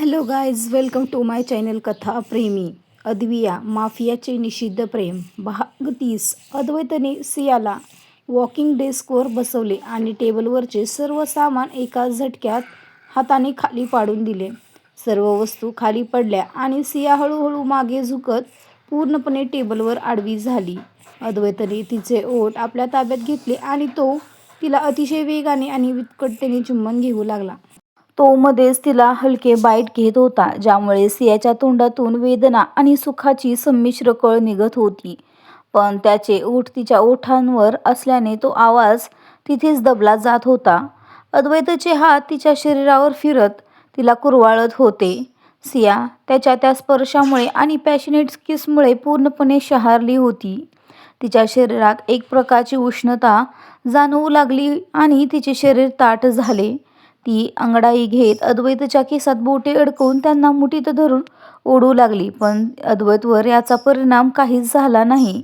Hello guys, welcome to my channel Katha Premi. अद्विया माफियाचे निषिद्ध प्रेम भाग 30. अद्वैतने सियाला वॉकिंग डेस्कवर बसवले आणि टेबलवरचे सर्व सामान एका झटक्यात हाताने खाली पाडून दिले. सर्व वस्तू खाली पडल्या आणि सिया हळूहळू मागे झुकत पूर्णपणे टेबलवर आडवी झाली. अद्वैतने तिचे ओठ आपल्या ताब्यात घेतले आणि तो तिला अतिशय वेगाने आणि उत्कटतेने चुंबन घेऊ लागला. तो मध्येच तिला हलके बाईट घेत होता, ज्यामुळे सियाच्या तोंडातून वेदना आणि सुखाची संमिश्र कळ निघत होती. पण त्याचे ओठ तिच्या ओठांवर असल्याने तो आवाज तिथेच दबला जात होता. अद्वैतचे हात तिच्या शरीरावर फिरत तिला कुरवाळत होते. सिया त्याच्या त्या स्पर्शामुळे आणि पॅशनेट किसमुळे पूर्णपणे शहारली होती. तिच्या शरीरात एक प्रकारची उष्णता जाणवू लागली आणि तिचे शरीर ताठ झाले. ती अंगडाई घेत अद्वैतच्या केसात बोटे अडकवून त्यांना मुठीत धरून ओढू लागली, पण अद्वैतवर याचा परिणाम काहीच झाला नाही.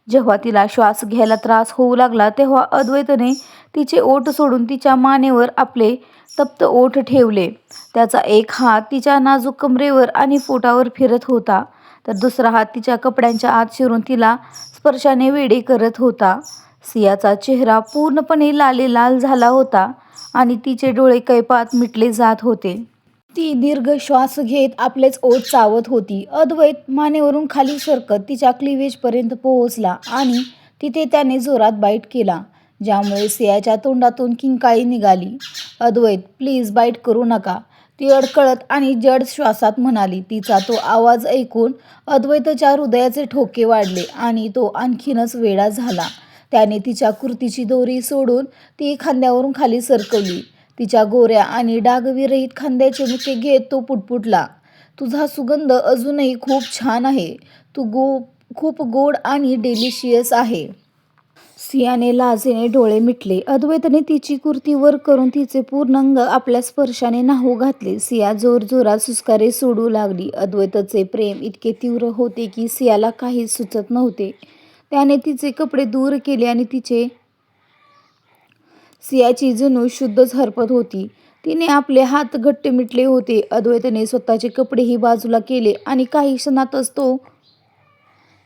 जेव्हा तिला श्वास घ्यायला त्रास होऊ लागला तेव्हा अद्वैतने तिचे ओठ सोडून तिच्या मानेवर आपले तप्त ओठ ठेवले. त्याचा एक हात तिच्या नाजूक कमरेवर आणि पोटावर फिरत होता, तर दुसरा हात तिच्या कपड्यांच्या आत शिरून तिला स्पर्शाने वेडे करत होता. सियाचा चेहरा पूर्णपणे लालेलाल झाला होता आणि तिचे डोळे कैपात मिटले जात होते. ती दीर्घ श्वास घेत आपलेच ओठ चावत होती. अद्वैत मानेवरून खाली सरकत तिच्या क्लिवेजपर्यंत पोहोचला आणि तिथे त्याने जोरात बाईट केला, ज्यामुळे सियाच्या तोंडातून किंकाळी निघाली. अद्वैत, प्लीज बाईट करू नका, ती अडकळत आणि जड श्वासात म्हणाली. तिचा तो आवाज ऐकून अद्वैतच्या हृदयाचे ठोके वाढले आणि तो आणखीनच वेडा झाला. त्याने तिच्या कुर्तीची दोरी सोडून ती खांद्यावरून खाली सरकवली. तिच्या गोऱ्या आणि डागविरहित खांद्याचे मुके घेत तो पुटपुटला, तुझा सुगंध अजूनही खूप छान आहे. तू खूप गोड आणि डिलिशियस आहे. सियाने लाजेने डोळे मिटले. अद्वैतने तिची कुर्ती वर करून तिचे पूर्ण अंग आपल्या स्पर्शाने न्हाऊ घातले. सिया जोरजोरात सुस्कारे सोडू लागली. अद्वैतचे प्रेम इतके तीव्र होते की सियाला काहीच सुचत नव्हते. त्याने तिचे कपडे दूर केले आणि सियाची जणू शुद्धच हरपत होती. तिने आपले हात घट्ट मिटले होते. अद्वैतने स्वतःचे कपडेही बाजूला केले आणि काही क्षणातच तो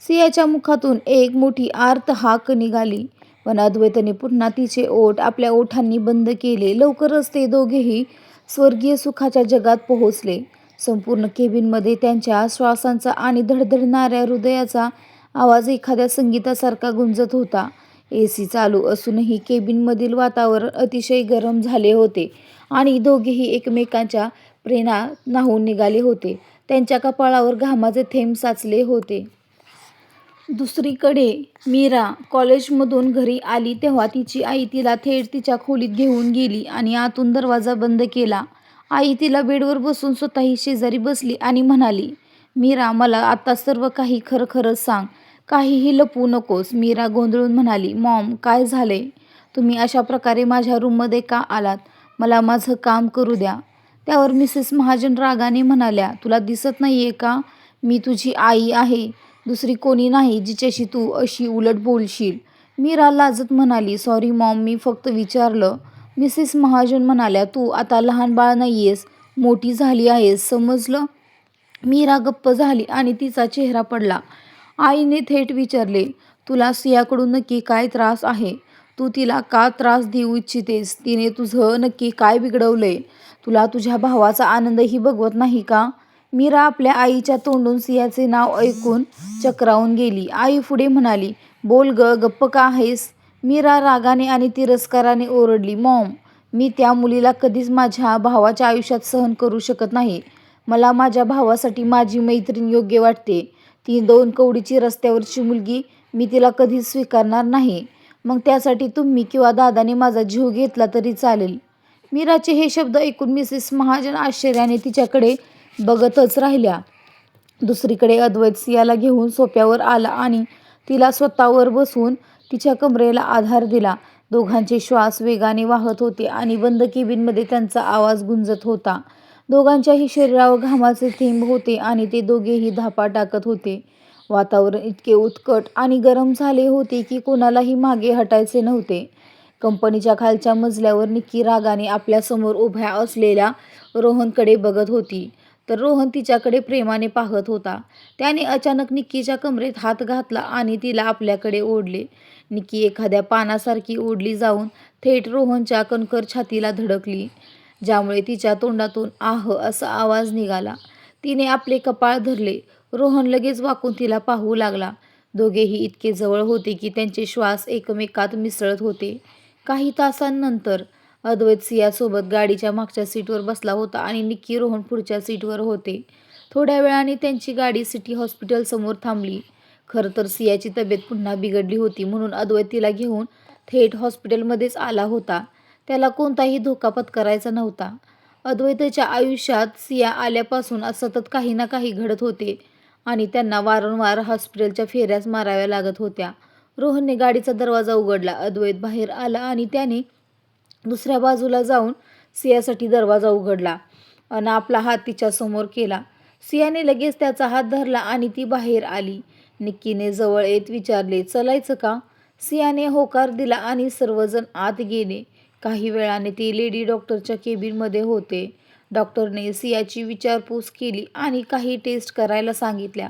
सियाच्या मुखातून एक मोठी आर्त हाक निघाली. पण अद्वैतने पुन्हा तिचे ओठ आपल्या ओठांनी बंद केले. लवकरच ते दोघेही स्वर्गीय सुखाच्या जगात पोहोचले. संपूर्ण केबिनमध्ये त्यांच्या श्वासांचा आणि धडधडणाऱ्या हृदयाचा आवाज एखाद्या संगीतासारखा गुंजत होता. एसी चालू असूनही केबिनमधील वातावरण अतिशय गरम झाले होते आणि दोघेही एकमेकांच्या प्रेमात न्हाऊन निघाले होते. त्यांच्या कपाळावर घामाचे थेंब साचले होते. दुसरीकडे मीरा कॉलेजमधून घरी आली तेव्हा तिची आई तिला थेट तिच्या खोलीत घेऊन गेली आणि आतून दरवाजा बंद केला. आई तिला बेडवर बसून स्वतःही शेजारी बसली आणि म्हणाली, मीरा, मला आता सर्व काही खरंच सांग, काहीही लपवू नकोस. मीरा गोंधळून म्हणाली, मॉम, काय झालंय? तुम्ही अशा प्रकारे माझ्या रूममध्ये का आलात? मला माझं काम करू द्या. त्यावर मिसेस महाजन रागाने म्हणाल्या, तुला दिसत नाहीये का? मी तुझी आई आहे, दुसरी कोणी नाही जिच्याशी तू अशी उलट बोलशील. मीरा लाजत म्हणाली, सॉरी मॉम, मी फक्त विचारलं. मिसेस महाजन म्हणाल्या, तू आता लहान बाळ नाहीयेस, मोठी झाली आहेस, समजलं? मीरा गप्प झाली आणि तिचा चेहरा पडला. आईने थेट विचारले, तुला सियाकडून नक्की काय त्रास आहे? तू तिला का त्रास देऊ इच्छितेस? तिने तुझं नक्की काय बिघडवलंय? तुला तुझ्या भावाचा आनंदही बघवत नाही का? मीरा आपल्या आईच्या तोंडून सियाचे नाव ऐकून चक्रावून गेली. आई पुढे म्हणाली, बोल ग, गप्प का आहेस? मीरा रागाने आणि तिरस्काराने ओरडली, मॉम, मी त्या मुलीला कधीच माझ्या भावाच्या आयुष्यात सहन करू शकत नाही. मला माझ्या भावासाठी माझी मैत्रीण योग्य वाटते. ती 2 कवडीची रस्त्यावरची मुलगी, मी तिला कधीच स्वीकारणार नाही. मग त्यासाठी तुम्ही किंवा दादाने माझा जीव घेतला तरी चालेल. मीराचे हे शब्द ऐकून मिसेस महाजन आश्चर्याने तिच्याकडे बघतच राहिल्या. दुसरीकडे अद्वैत सियाला घेऊन सोफ्यावर आला आणि तिला स्वतःवर बसवून तिच्या कमरेला आधार दिला. दोघांचे श्वास वेगाने वाहत होते आणि बंद केबिनमध्ये त्यांचा आवाज गुंजत होता. दोघांच्याही शरीरावर घामाचे थेंब होते आणि ते दोघेही धापा टाकत होते. वातावरण इतके उत्कट आणि गरम झाले होते की कोणालाही मागे हटायचे नव्हते. कंपनीच्या खालच्या मजल्यावर निक्की रागाने आपल्यासमोर उभ्या असलेल्या रोहनकडे बघत होती. तर रोहन तिच्याकडे प्रेमाने पाहत होता. त्याने अचानक निक्कीच्या कमरेत हात घातला आणि तिला आपल्याकडे ओढले. निक्की एखाद्या पानासारखी ओढली जाऊन थेट रोहनच्या कणखर छातीला धडकली, ज्यामुळे तिच्या तोंडातून आह असा आवाज निघाला. तिने आपले कपाळ धरले. रोहन लगेच वाकून तिला पाहू लागला. दोघेही इतके जवळ होते की त्यांचे श्वास एकमेकात मिसळत होते. काही तासांनंतर अद्वैत सियासोबत गाडीच्या मागच्या सीटवर बसला होता आणि निक्की रोहन पुढच्या सीटवर होते. थोड्या वेळाने त्यांची गाडी सिटी हॉस्पिटलसमोर थांबली. खरं तर सियाची तब्येत पुन्हा बिघडली होती, म्हणून अद्वैत तिला घेऊन थेट हॉस्पिटलमध्येच आला होता. त्याला कोणताही धोका पत्करायचा नव्हता. अद्वैतच्या आयुष्यात सिया आल्यापासून सतत काही ना काही घडत होते आणि त्यांना वारंवार हॉस्पिटलच्या फेऱ्याच माराव्या लागत होत्या. रोहनने गाडीचा दरवाजा उघडला. अद्वैत बाहेर आला आणि त्याने दुसऱ्या बाजूला जाऊन सियासाठी दरवाजा उघडला आणि आपला हात तिच्यासमोर केला. सियाने लगेच त्याचा हात धरला आणि ती बाहेर आली. निक्कीने जवळ येत विचारले, "चलायचं का?" सियाने होकार दिला आणि सर्वजण आत गेले. काही वेळाने ते लेडी डॉक्टरच्या केबिनमध्ये होते. डॉक्टरने सियाची विचारपूस केली आणि काही टेस्ट करायला सांगितल्या.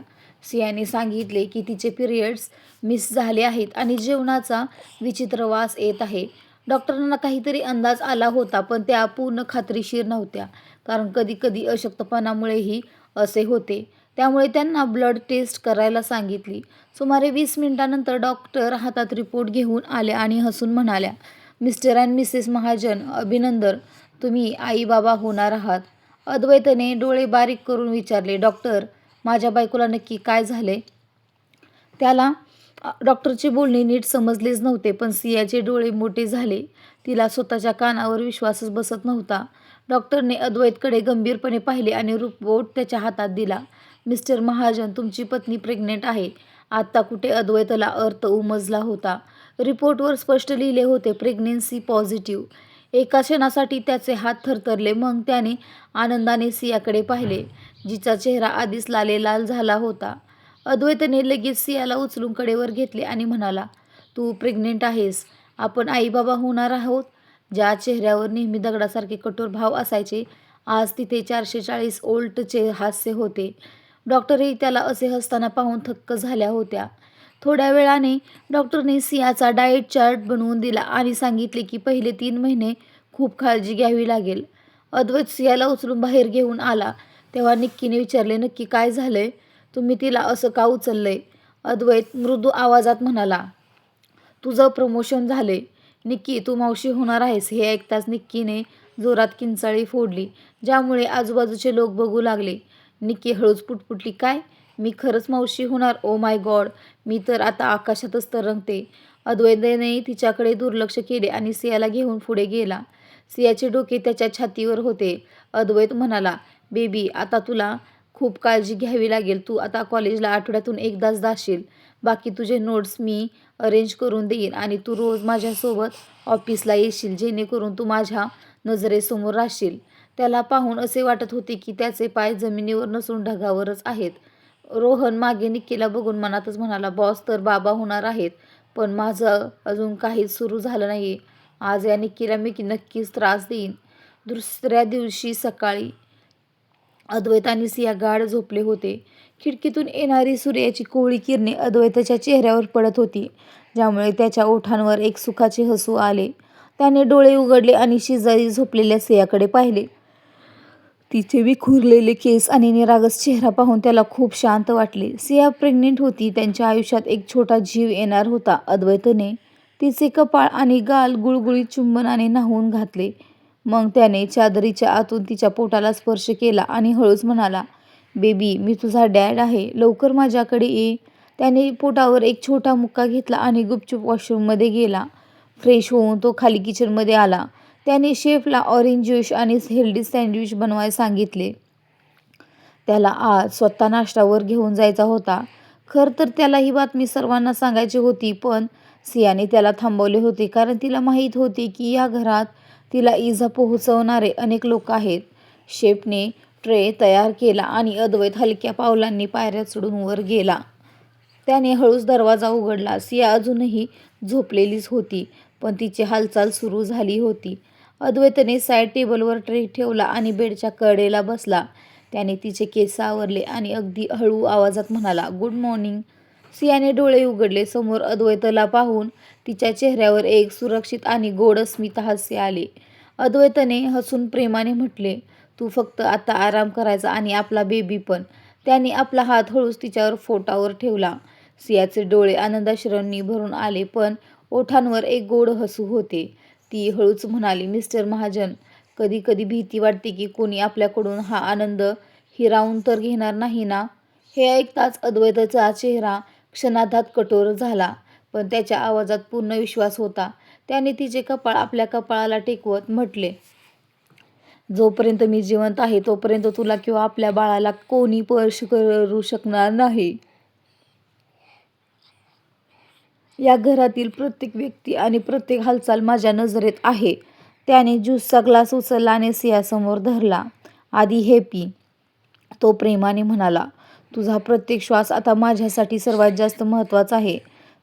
सियाने सांगितले की तिचे पिरियड्स मिस झाले आहेत आणि जेवणाचा विचित्र वास येत आहे. डॉक्टरांना काहीतरी अंदाज आला होता, पण त्या पूर्ण खात्रीशीर नव्हत्या, कारण कधीकधी अशक्तपणामुळेही असे होते. त्यामुळे त्यांना ब्लड टेस्ट करायला सांगितली. सुमारे 20 मिनिटांनंतर डॉक्टर हातात रिपोर्ट घेऊन आल्या आणि हसून म्हणाल्या, "मिस्टर अँड मिसेस महाजन, अभिनंदन, तुम्ही आई बाबा होणार आहात." अद्वैतने डोळे बारीक करून विचारले, "डॉक्टर, माझ्या बायकोला नक्की काय झाले?" त्याला डॉक्टरचे बोलणे नीट समजलेच नव्हते, पण सियाचे डोळे मोठे झाले. तिला स्वतःच्या कानावर विश्वासच बसत नव्हता. डॉक्टरने अद्वैतकडे गंभीरपणे पाहिले आणि रिपोर्ट त्याच्या हातात दिला. "मिस्टर महाजन, तुमची पत्नी प्रेग्नेंट आहे." आत्ता कुठे अद्वैतला अर्थ उमजला होता. रिपोर्टवर स्पष्ट लिहिले होते, "प्रेग्नन्सी पॉझिटिव्ह." एका क्षणासाठी त्याचे हात थरथरले. मग त्याने आनंदाने सियाकडे पाहिले, जिचा चेहरा आधीच लालेलाल झाला होता. अद्वैतने लगेच सियाला उचलून कडेवर घेतले आणि म्हणाला, "तू प्रेग्नेंट आहेस. आपण आई बाबा होणार आहोत." ज्या चेहऱ्यावर नेहमी दगडासारखे कठोर भाव असायचे, आज तिथे 440 वोल्टचे हास्य होते. डॉक्टरही त्याला असे हसताना पाहून थक्क झाल्या होत्या. थोड्या वेळाने डॉक्टरने सियाचा डाएट चार्ट बनवून दिला आणि सांगितले की पहिले 3 महिने खूप काळजी घ्यावी लागेल. अद्वैत सियाला उचलून बाहेर घेऊन आला तेव्हा निक्कीने विचारले, "नक्की काय झालंय? तुम्ही तिला असं का उचललंय?" अद्वैत मृदू आवाजात म्हणाला, "तुझं प्रमोशन झाले. निक्की, तू मावशी होणार आहेस." हे ऐकताच निक्कीने जोरात किंचाळी फोडली, ज्यामुळे आजूबाजूचे लोक बघू लागले. निक्की हळूच पुटपुटली, "काय? मी खरंच मावशी होणार? ओ माय गॉड, मी तर आता आकाशातच तरंगते." अद्वैतने तिच्याकडे दुर्लक्ष केले आणि सियाला घेऊन पुढे गेला. सियाचे डोके त्याच्या छातीवर होते. अद्वैत म्हणाला, "बेबी, आता तुला खूप काळजी घ्यावी लागेल. तू आता कॉलेजला आठवड्यातून एकदाच जाशील. बाकी तुझे नोट्स मी अरेंज करून देईन आणि तू रोज माझ्यासोबत ऑफिसला येशील, जेणेकरून तू माझ्या नजरेसमोर राहशील." त्याला पाहून असे वाटत होते की त्याचे पाय जमिनीवर नसून ढगावरच आहेत. रोहन मागे निक्कीला बघून मनातच म्हणाला, "बॉस तर बाबा होणार आहेत, पण माझं अजून काहीच सुरू झालं नाहीये. आज या निक्कीला मी नक्कीच त्रास देईन." दुसऱ्या दिवशी सकाळी अद्वैत आणि सिया गाढ झोपले होते. खिडकीतून येणारी सूर्याची कोवळी किरणे अद्वैताच्या चेहऱ्यावर पडत होती, ज्यामुळे त्याच्या ओठांवर एक सुखाचे हसू आले. त्याने डोळे उघडले आणि शेजारी झोपलेल्या सियाकडे पाहिले. तिचे विखुरलेले केस आणि निरागस चेहरा पाहून त्याला खूप शांत वाटले. सिया प्रेग्नेंट होती. त्यांच्या आयुष्यात एक छोटा जीव येणार होता. अद्वैतने तिचे कपाळ आणि गाल गुळगुळीत चुंबनाने न्हाऊन घातले. मग त्याने चादरीच्या आतून तिच्या पोटाला स्पर्श केला आणि हळूच म्हणाला, "बेबी, मी तुझा डॅड आहे. लवकर माझ्याकडे ये." त्याने पोटावर एक छोटा मुक्का घेतला आणि गुपचूप वॉशरूममध्ये गेला. फ्रेश होऊन तो खाली किचनमध्ये आला. त्याने शेफला ऑरेंज ज्यूस आणि हेल्दी सँडविच बनवायला सांगितले. त्याला आज स्वतः नाश्त्यावर घेऊन जायचा होता. खरं तर त्याला ही बातमी सर्वांना सांगायची होती, पण सियाने त्याला थांबवले होते, कारण तिला माहीत होते की या घरात तिला इजा पोहोचवणारे अनेक लोक आहेत. शेफने ट्रे तयार केला आणि अद्वैत हलक्या पावलांनी पायऱ्या चढून वर गेला. त्याने हळूच दरवाजा उघडला. सिया अजूनही झोपलेलीच होती, पण तिची हालचाल सुरू झाली होती. अद्वैतने साईड टेबलवर ट्रे ठेवला आणि बेडच्या कडेला बसला. त्याने तिचे केस आवरले आणि अगदी हळू आवाजात म्हणाला, "गुड मॉर्निंग." सियाने डोळे उघडले. समोर अद्वैतला पाहून तिच्या चेहऱ्यावर एक सुरक्षित आणि गोड स्मित हास्य आले. अद्वैतने हसून प्रेमाने म्हटले, "तू फक्त आता आराम करायचा आणि आपला बेबी पण." त्याने आपला हात हळूच तिच्यावर पोटावर ठेवला. सियाचे डोळे आनंदाश्रूंनी भरून आले, पण ओठांवर एक गोड हसू होते. ती हळूच म्हणाली, "मिस्टर महाजन, कधी कधी भीती वाटते की कोणी आपल्याकडून हा आनंद हिरावून तर घेणार नाही ना?" हे ऐकताच अद्वैतचा चेहरा क्षणार्धात कठोर झाला, पण त्याच्या आवाजात पूर्ण विश्वास होता. त्याने तिचे कपाळ आपल्या कपाळाला टेकवत म्हटले, "जोपर्यंत मी जिवंत आहे तोपर्यंत तुला किंवा आपल्या बाळाला कोणी स्पर्श करू शकणार नाही. या घरातील प्रत्येक व्यक्ती आणि प्रत्येक हालचाल माझ्या नजरेत आहे." त्याने ज्यूसचा ग्लास उचलला आणि सियासमोर धरला. "आधी हे पी." तो प्रेमाने म्हणाला, "तुझा प्रत्येक श्वास आता माझ्यासाठी सर्वात जास्त महत्त्वाचा आहे."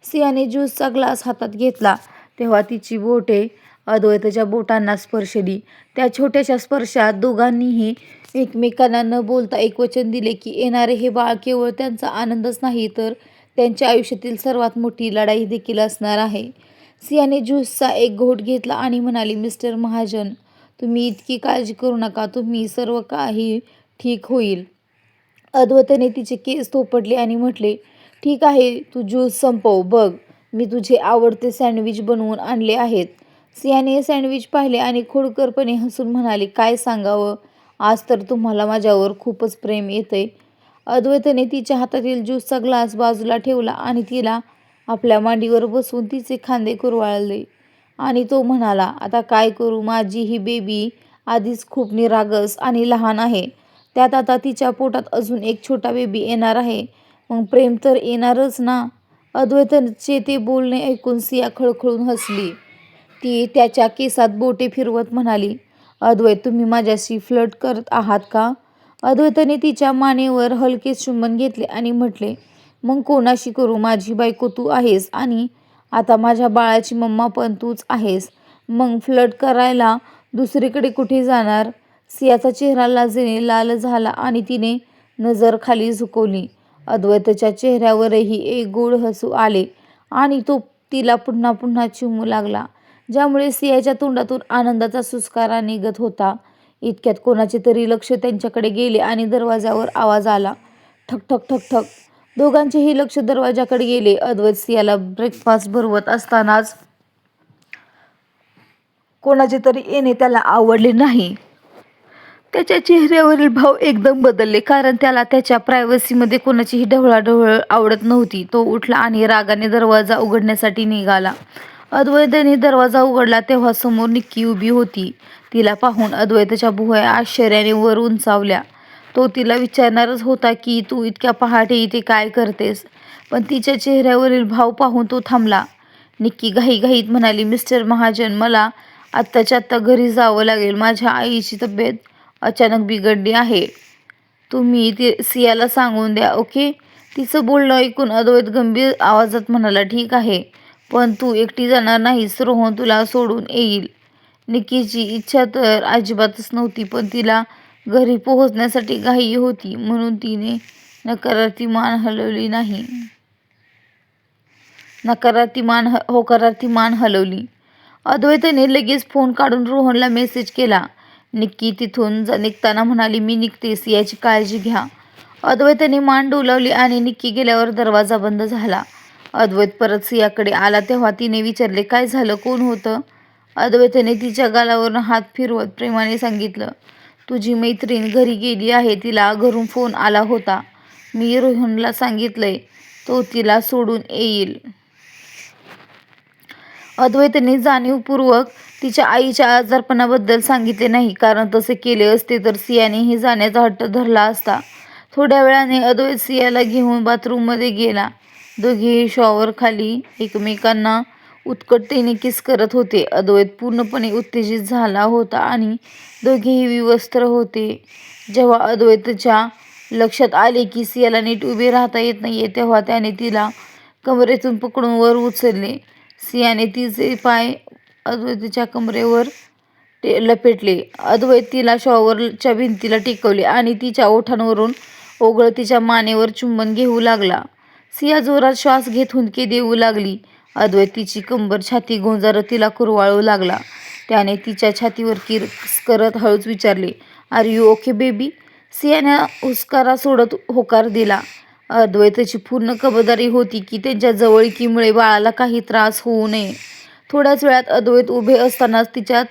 सियाने ज्यूसचा ग्लास हातात घेतला तेव्हा तिची बोटे अद्वैतच्या बोटांना स्पर्शली. त्या छोट्याशा स्पर्शात दोघांनीही एकमेकांना न बोलता एकवचन दिले की येणारे हे बाळ केवळ त्यांचा आनंदच नाही, तर त्यांच्या आयुष्यातील सर्वात मोठी लढाई देखील असणार आहे. सियाने ज्यूसचा एक घोट घेतला आणि म्हणाली, "मिस्टर महाजन, तुम्ही इतकी काळजी करू नका. तुम्ही सर्व काही ठीक होईल." अद्वैतने तिचे केस थोपटले आणि म्हटले, "ठीक आहे, तू ज्यूस संपव. बघ, मी तुझे आवडते सँडविच बनवून आणले आहेत." सियाने सँडविच पाहिले आणि खोडकरपणे हसून म्हणाली, "काय सांगावं, आज तर तुम्हाला माझ्यावर खूपच प्रेम येतंय." अद्वैतने तिच्या हातातील ज्यूसचा ग्लास बाजूला ठेवला आणि तिला आपल्या मांडीवर बसवून तिचे खांदे कुरवाळले आणि तो म्हणाला, "आता काय करू, माझी ही बेबी आधीच खूप निरागस आणि लहान आहे. त्यात आता तिच्या पोटात अजून एक छोटा बेबी येणार आहे. मग प्रेम तर येणारच ना." अद्वैतचे ते बोलणे ऐकून सिया खळखळून हसली. ती त्याच्या केसात बोटे फिरवत म्हणाली, "अद्वैत, तुम्ही माझ्याशी फ्लर्ट करत आहात का?" अद्वैतने तिच्या मानेवर हलके चुंबन घेतले आणि म्हटले, "मग कोणाशी करू? माझी बायको तू आहेस आणि आता माझ्या बाळाची मम्मा पण तूच आहेस. मग फ्लर्ट करायला दुसरीकडे कुठे जाणार?" सियाचा चेहरा लाजेने लाल झाला आणि तिने नजर खाली झुकवली. अद्वैतच्या चेहऱ्यावरही एक गोड हसू आले आणि तो तिला पुन्हा पुन्हा चिमू लागला, ज्यामुळे सियाच्या तोंडातून आनंदाचा सुस्कारा निघत होता. इतक्यात कोणाचे तरी लक्ष त्यांच्याकडे गेले आणि दरवाजावर आवाज आला, ठक ठक ठक ठक. दोघांचेही लक्ष दरवाजाकडे गेले. अद्वैत सियाला ब्रेकफास्ट भरवत असतानाच कोणाचे तरी येणे त्याला आवडले नाही. त्याच्या चेहऱ्यावरील भाव एकदम बदलले, कारण त्याला त्याच्या प्रायव्हसीमध्ये कोणाचीही ढवळाढवळ आवडत नव्हती. तो उठला आणि रागाने दरवाजा उघडण्यासाठी निघाला. अद्वैतने दरवाजा उघडला तेव्हा समोर निक्की उभी होती. तिला पाहून अद्वैतच्या भुवया आश्चर्याने वर उंचावल्या. तो तिला विचारणारच होता की तू इतक्या पहाटे इथे काय करतेस, पण तिच्या चेहऱ्यावरील भाव पाहून तो थांबला. निक्की घाईघाईत म्हणाली, "मिस्टर महाजन, मला आत्ताच्या आत्ता घरी जावं लागेल. माझ्या आईची तब्येत अचानक बिघडली आहे. तुम्ही सियाला सांगून द्या, ओके?" तिचं बोलणं ऐकून अद्वैत गंभीर आवाजात म्हणाला, "ठीक आहे, पण तू एकटी जाणार नाहीस. रोहन तुला सोडून येईल." निक्कीची इच्छा तर अजिबातच नव्हती, पण तिला घरी पोहोचण्यासाठी घाई होती, म्हणून तिने नकारार्थी मान हलवली. अद्वैतने लगेच फोन काढून रोहनला मेसेज केला. निक्की तिथून निघताना म्हणाली, "मी निघते, सियाची काळजी घ्या." अद्वैतने मान डोलावली आणि निक्की गेल्यावर दरवाजा बंद झाला. अद्वैत परत सियाकडे आला तेव्हा तिने विचारले, "काय झालं? कोण होतं?" अद्वैतने तिच्या गालावरून हात फिरवत प्रेमाने सांगितलं, "तुझी मैत्रीण घरी गेली आहे. तिला घरून फोन आला होता. मी रोहनला सांगितलंय, तो तिला सोडून येईल." अद्वैतने जाणीवपूर्वक तिच्या आईच्या आजारपणाबद्दल सांगितले नाही, कारण तसे केले असते तर सियानेही जाण्याचा हट्ट धरला असता. थोड्या वेळाने अद्वैत सियाला घेऊन बाथरूममध्ये गेला. दोघेही शॉवरखाली एकमेकांना उत्कटतेने किस करत होते. अद्वैत पूर्णपणे उत्तेजित झाला होता आणि दोघेही विवस्त्र होते. जेव्हा अद्वैतच्या लक्षात आले की सियाला नीट उभे राहता येत नाहीये, तेव्हा त्याने तिला कमरेतून पकडून वर उचलले. सियाने तिचे पाय अद्वैतच्या कमरेवर लपेटले. अद्वैत तिला शॉवरच्या भिंतीला टेकवले आणि तिच्या ओठांवरून ओघळत तिच्या मानेवर चुंबन घेऊ लागला. सिया जोरात श्वास घेत हुंदके देऊ लागली. अद्वैत तिची कंबर छाती गोंजारत तिला कुरवाळू लागला. त्याने तिच्या छातीवर किस करत हळूच विचारले, "आर यू ओके बेबी?" सियाने हुसकारा सोडत होकार दिला. अद्वैतची पूर्ण खबरदारी होती की त्यांच्या जवळीकीमुळे बाळाला काही त्रास होऊ नये. थोड्याच वेळात अद्वैत उभे असतानाच तिच्या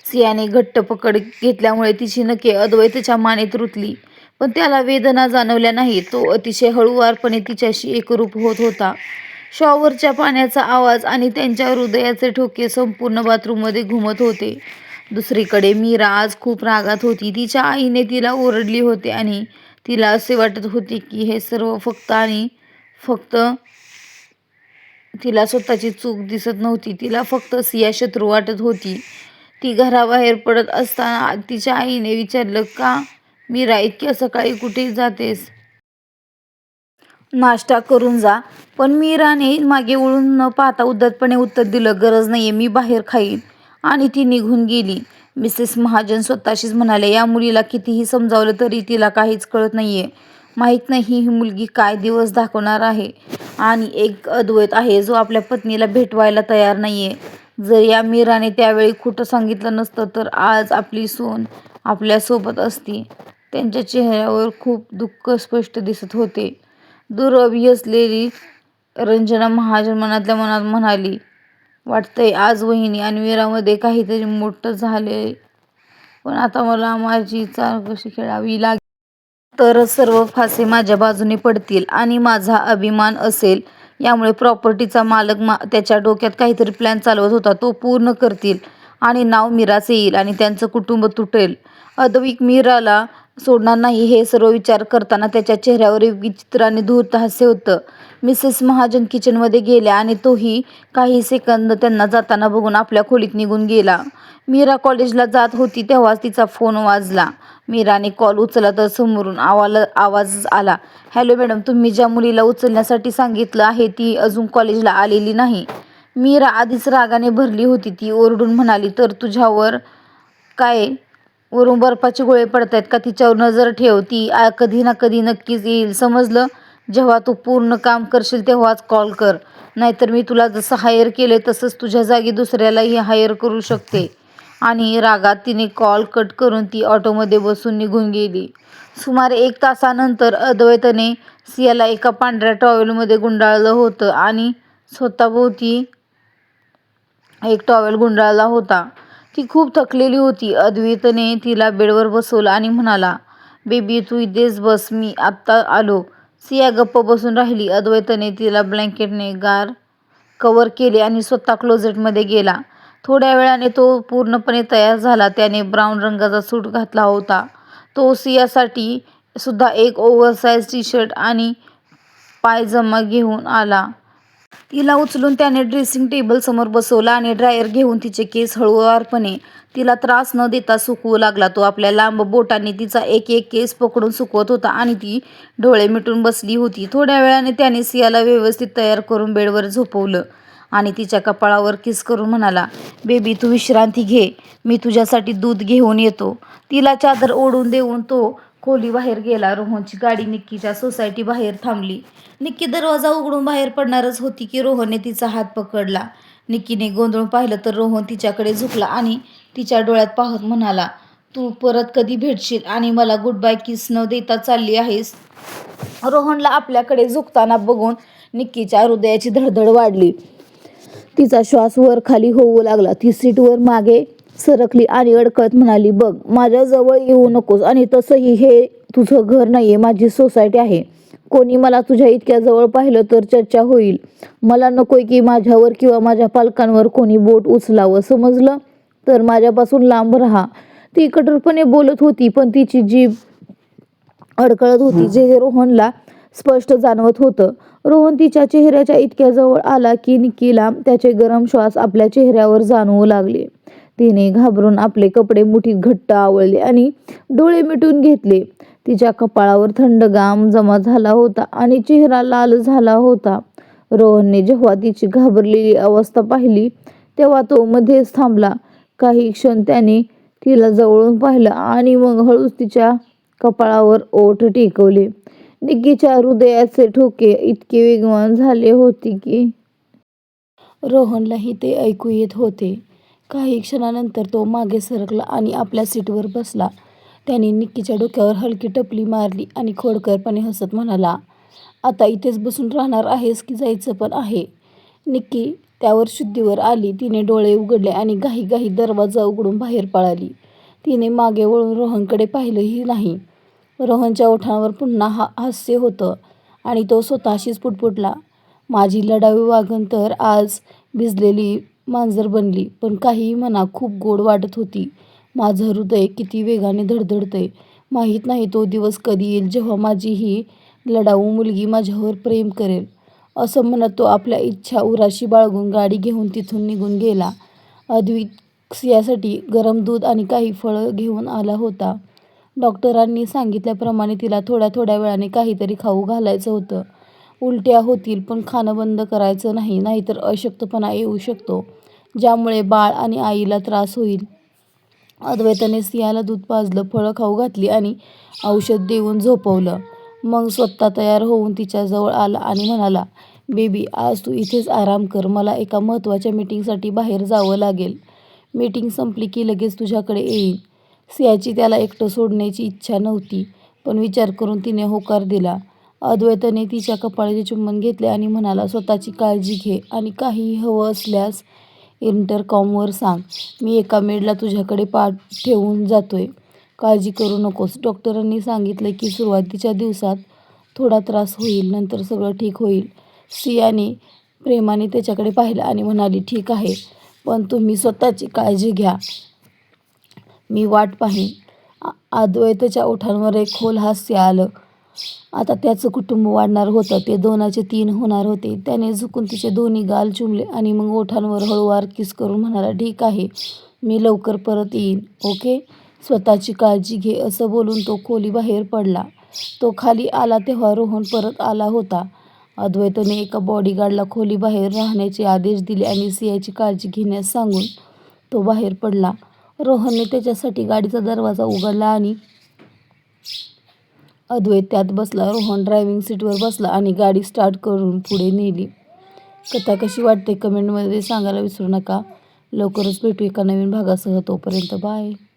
सियाने घट्ट पकड घेतल्यामुळे तिची नखे अद्वैतच्या मानेत रुतली. पण त्याला वेदना जाणवल्या नाहीत. तो अतिशय हळूवारपणे तिच्याशी एकरूप होत होता. शॉवरच्या पाण्याचा आवाज आणि त्यांच्या हृदयाचे ठोके संपूर्ण बाथरूममध्ये घुमत होते. दुसरीकडे मीरा आज खूप रागात होती. तिच्या आईने तिला ओरडली होते आणि तिला असे वाटत होते की हे सर्व फक्त आणि फक्त तिला स्वतःची चूक दिसत नव्हती. तिला फक्त सिया शत्रू वाटत होती. ती घराबाहेर पडत असताना तिच्या आईने विचारलं, "का मीरा, इतक्या सकाळी कुठे जातेस? नाश्ता करून जा." पण मीराने मागे वळून न पाहता उद्धटपणे उत्तर दिलं, "गरज नाहीये, मी बाहेर खाईन." आणि ती निघून गेली. मिसेस महाजन स्वतःशीच म्हणाल्या, "या मुलीला कितीही समजावलं तरी तिला काहीच कळत नाहीये. माहीत नाही ही मुलगी काय दिवस दाखवणार आहे." आणि एक अद्वैत आहे जो आपल्या पत्नीला भेटवायला तयार नाहीये. जर या मीराने त्यावेळी खोटं सांगितलं नसतं तर आज आपली सून आपल्यासोबत असती. त्यांच्या चेहऱ्यावर खूप दुःख स्पष्ट दिसत होते. दूर उभी असलेली रंजना महाजन मनातल्या मनात म्हणाली, "वाटतंय आज वहिनी आणि मीरामध्ये काहीतरी मोठं झालंय. पण आता मला माझी चाल कशी खेळावी लागेल. तरच सर्व फासे माझ्या बाजूने पडतील आणि माझा अभिमान असेल. यामुळे प्रॉपर्टीचा मालक त्याच्या डोक्यात काहीतरी प्लॅन चालवत होता. तो पूर्ण करतील आणि नाव मीराचे येईल आणि त्यांचं कुटुंब तुटेल. अद्वैत मीराला सोडणार नाही." हे सर्व विचार करताना त्याच्या चेहऱ्यावर एक विचित्र आणि धूर्त हास्य होतं. मिसेस महाजन किचनमध्ये गेल्या आणि तोही काही सेकंद त्यांना जाताना बघून आपल्या खोलीत निघून गेला. मीरा कॉलेजला जात होती तेव्हाच तिचा फोन वाजला. मीराने कॉल उचलला तर समोरून आवाज आला, "हॅलो मॅडम, तुम्ही ज्या मुलीला उचलण्यासाठी सांगितलं आहे ती अजून कॉलेजला आलेली नाही." मीरा आधीच रागाने भरली होती. ती ओरडून म्हणाली, "तर तुझ्यावर काय वरून बर्फाचे गोळे पडतायत का? तिच्यावर नजर ठेव. ती कधी ना कधी नक्कीच येईल, समजलं? जेव्हा तू पूर्ण काम करशील तेव्हाच कॉल कर. नाहीतर मी तुला जसं हायर केलंय तसंच तुझ्या जागी दुसऱ्यालाही हायर करू शकते." आणि रागात तिने कॉल कट करून ती ऑटोमध्ये बसून निघून गेली. सुमारे 1 तासानंतर अद्वैतने सियाला एका पांढऱ्या टॉवेलमध्ये गुंडाळलं होतं आणि स्वतःभोवती एक टॉवेल गुंडाळला होता. ती खूप थकलेली होती. अद्वैतने तिला बेडवर बसवलं आणि म्हणाला, "बेबी, तू इथेच बस, मी आत्ता आलो." सिया गप्प बसून राहिली. अद्वैतने तिला ब्लँकेटने कव्हर केले आणि स्वतः क्लोजेटमध्ये गेला. थोड्या वेळाने तो पूर्णपणे तयार झाला. त्याने ब्राऊन रंगाचा सूट घातला होता. तो सियासाठी सुद्धा एक ओव्हरसाइज टी-शर्ट आणि पायजमा घेऊन आला. तिला उचलून त्याने ड्रेसिंग टेबल समोर बसवलं आणि ड्रायर घेऊन तिचे केस हळूवारपणे, तिला त्रास न देता सुकवू लागला. तो आपल्या लांब बोटांनी तिचा एक एक केस पकडून सुकवत होता आणि ती डोळे मिटून बसली होती. थोड्या वेळाने त्याने सियाला व्यवस्थित तयार करून बेडवर झोपवलं आणि तिच्या कपाळावर किस करून म्हणाला, "बेबी, तू विश्रांती घे. मी तुझ्यासाठी दूध घेऊन येतो." तिला चादर ओढून देऊन तो खोलीबाहेर गेला. रोहनची गाडी निक्कीच्या सोसायटी बाहेर थांबली. निक्की दरवाजा उघडून बाहेर पडणारच होती की रोहनने तिचा हात पकडला. निक्कीने गोंधळून पाहिलं तर रोहन तिच्याकडे झुकला आणि तिच्या डोळ्यात पाहत म्हणाला, "तू परत कधी भेटशील आणि मला गुड बाय किस न देता चालली आहेस?" रोहनला आपल्याकडे झुकताना बघून निक्कीच्या हृदयाची धडधड वाढली. तिचा श्वास वर खाली होऊ लागला. ती सीटवर मागे सरकली आणि अडकळत म्हणाली, "बघ, माझ्या जवळ येऊ नकोस आणि तसंही हे तुझं घर नाहीये, माझी सोसायटी आहे. कोणी मला तुझ्या इतक्या जवळ पाहिलं तर चर्चा होईल. मला नकोय की माझ्यावर किंवा माझ्या पालकांवर कोणी बोट उचलावं, समजलं? तर माझ्यापासून लांब राहा." ती कठोरपणे बोलत होती पण तिची जीभ अडकळत होती, जे रोहनला स्पष्ट जाणवत होतं. रोहन तिच्या चेहऱ्याच्या इतक्या जवळ आला की निक्कीला त्याचे गरम श्वास आपल्या चेहऱ्यावर जाणवू लागले. तिने घाबरून आपले कपडे मुठीत घट्ट आवळले आणि डोळे मिटून घेतले. तिच्या कपाळावर थंड घाम जमा झाला होता आणि चेहरा लाल झाला होता. रोहनने जेव्हा तिची घाबरलेली अवस्था पाहिली तेव्हा तो मध्येच थांबला. काही क्षण त्याने तिला जवळून पाहिलं आणि मग हळूच तिच्या कपाळावर ओठ टेकवले. निक्कीच्या हृदयाचे ठोके इतके वेगवान झाले होते की रोहनलाही ते ऐकू येत होते. काही क्षणानंतर तो मागे सरकला आणि आपल्या सीटवर बसला. त्याने निक्कीच्या डोक्यावर हलकी टपली मारली आणि खोडकरपणे हसत म्हणाला, "आता इथेच बसून राहणार आहेस की जायचं पण आहे?" निक्की त्यावर शुद्धीवर आली. तिने डोळे उघडले आणि घाईघाई दरवाजा उघडून बाहेर पळाली. तिने मागे वळून रोहनकडे पाहिलंही नाही. रोहनच्या ओठांवर पुन्हा हास्य होतं आणि तो स्वतःशीच पुटपुटला, "माझी लढाऊ वाघन तर आज भिजलेली मांजर बनली. पण काहीही म्हणा, खूप गोड वाटत होती. माझं हृदय किती वेगाने धडधडतंय. माहीत नाही तो दिवस कधी येईल जेव्हा माझी ही लढाऊ मुलगी माझ्यावर प्रेम करेल." असं म्हणत तो आपल्या इच्छा उराशी बाळगून गाडी घेऊन तिथून निघून गेला. अद्वैत सियासाठी गरम दूध आणि काही फळं घेऊन आला होता. डॉक्टरांनी सांगितल्याप्रमाणे तिला थोड्या थोड्या वेळाने काहीतरी खाऊ घालायचं होतं. उलट्या होतील पण खाणं बंद करायचं नाही, नाहीतर अशक्तपणा येऊ शकतो, ज्यामुळे बाळ आणि आईला त्रास होईल. अद्वैताने सियाला दूध पाजलं, फळं खाऊ घातली आणि औषध देऊन झोपवलं. मग स्वतः तयार होऊन तिच्याजवळ आला आणि म्हणाला, "बेबी, आज तू इथेच आराम कर. मला एका महत्त्वाच्या मीटिंगसाठी बाहेर जावं लागेल. मीटिंग संपली की लगेच तुझ्याकडे येईन." सियाची त्याला एकटं सोडण्याची इच्छा नव्हती, पण विचार करून तिने होकार दिला. अद्वैताने तिच्या कपाळाचे चुंबन घेतले आणि म्हणाला, "स्वतःची काळजी घे आणि काहीही हवं असल्यास इंटरकॉमवर सांग. मी एका मेडला तुझ्याकडे पाठवून जातोय. काळजी करू नकोस." डॉक्टरांनी सांगितलं की सुरुवातीच्या दिवसात थोडा त्रास होईल, नंतर सगळं ठीक होईल. सियाने प्रेमाने त्याच्याकडे पाहिलं आणि म्हणाली, "ठीक आहे, पण तुम्ही स्वतःची काळजी घ्या. मी वाट पाहीन." अद्वैतच्या ओठांवर एक खोल हास्य आलं. आता त्याचं कुटुंब वाढणार होतं. ते 2चे 3 होणार होते. त्याने झुकून तिचे दोन्ही गाल चुंबले आणि मग ओठांवर हळूवार किस करून म्हणाला, "ठीक आहे, मी लवकर परत येईन. ओके? स्वतःची काळजी घे." असं बोलून तो खोलीबाहेर पडला. तो खाली आला तेव्हा रोहन परत आला होता. अद्वैतने एका बॉडीगार्डला खोलीबाहेर राहण्याचे आदेश दिले आणि सियाची काळजी घेण्यास सांगून तो बाहेर पडला. रोहनने त्याच्यासाठी गाडीचा दरवाजा उघडला आणि अद्वैत त्यात बसला. रोहन ड्रायव्हिंग सीटवर बसला आणि गाडी स्टार्ट करून पुढे नेली. कथा कशी वाटते कमेंटमध्ये सांगायला विसरू नका. लवकरच भेटू एका नवीन भागासह. तोपर्यंत बाय.